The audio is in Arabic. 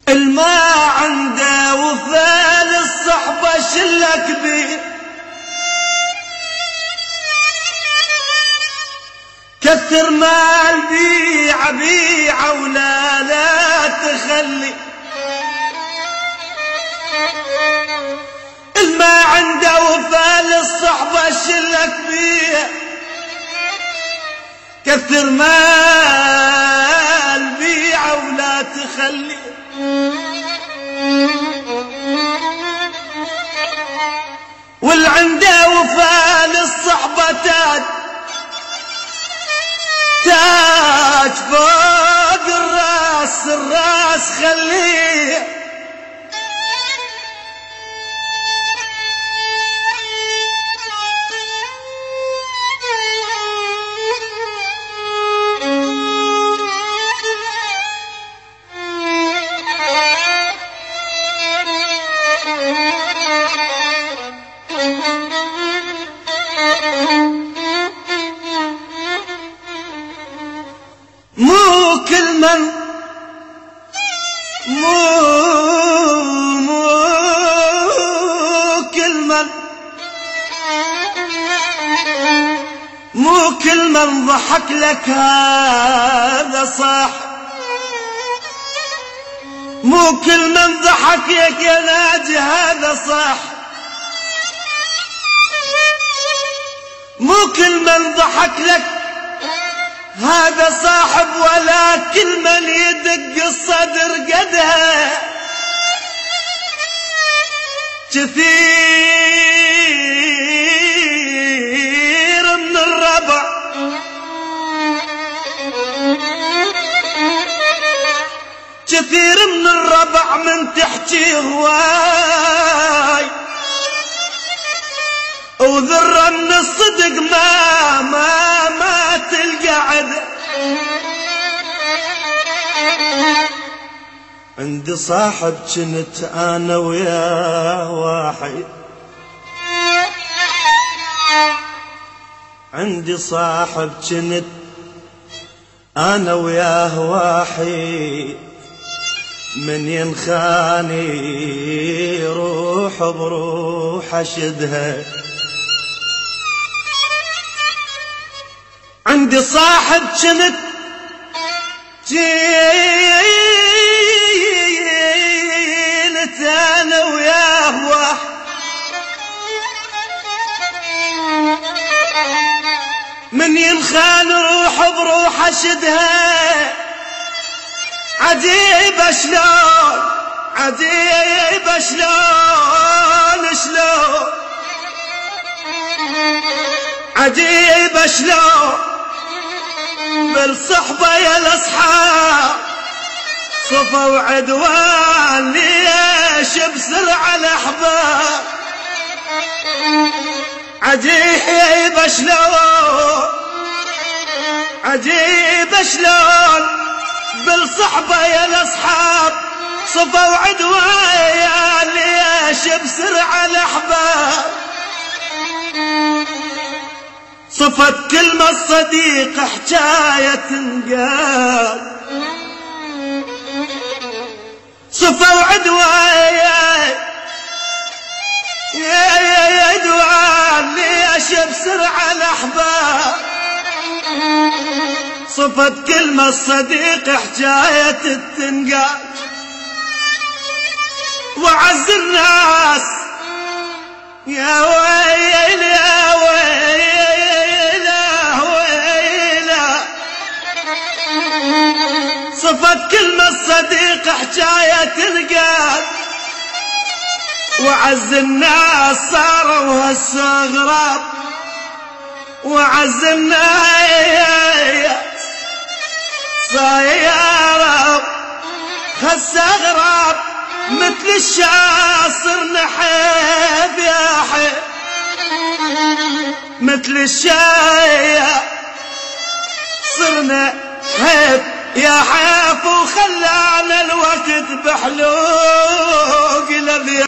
الما عنده وفا للصحبة شلة كبير، كثر مال بيع بيع ولا لا تخلي. الما عنده وفا للصحبة شلة كبير، كثر مال بيع ولا تخلي. واللي عنده وفا للصحبة تاج، تاج فوق الراس، الراس خليه. مو كل من ضحك لك هذا صح، مو كل من ضحك لك يا ناجي هذا صح، مو كل من ضحك لك هذا صاحب، ولا كل من يدق الصدر قدها. كثير من الربع كثير من الربع من تحكي هواي، وذرة من الصدق ما تلقى عده. عندي صاحب كنت انا وياه واحد، عندي صاحب كنت انا وياه واحد، من ينخاني روح بروح اشدها. عندي صاحب كنت انا وياه واحد، من ينخان روح بروح اشدها. عجيب شلون عجيب شلون عجيب شلون بالصحبة يا الاصحاب صفا وعدوان، ليش بسرعة الاحباب. عجيب شلون عجيب شلون بالصحبة يا الاصحاب صفا وعدوان، ليش بسرعة الاحباب. صفت كلمة الصديق حكاية تنقال، صفا وعدوان يا عدوان، ليش بسرعة الاحباب. صفت كلمة الصديق حكاية تنقال، وعز الناس يا ويل يا ويل يا ويل. صفت كلمة الصديق حكاية تنقال، وعز الناس صاروا هسه غراب، وعز الناس صاير هسه غراب. مثل الشاصر نحيب يا حيب، مثل الشايع صرنا حيب يا حيف، وخلانا الوقت بحلوق لذي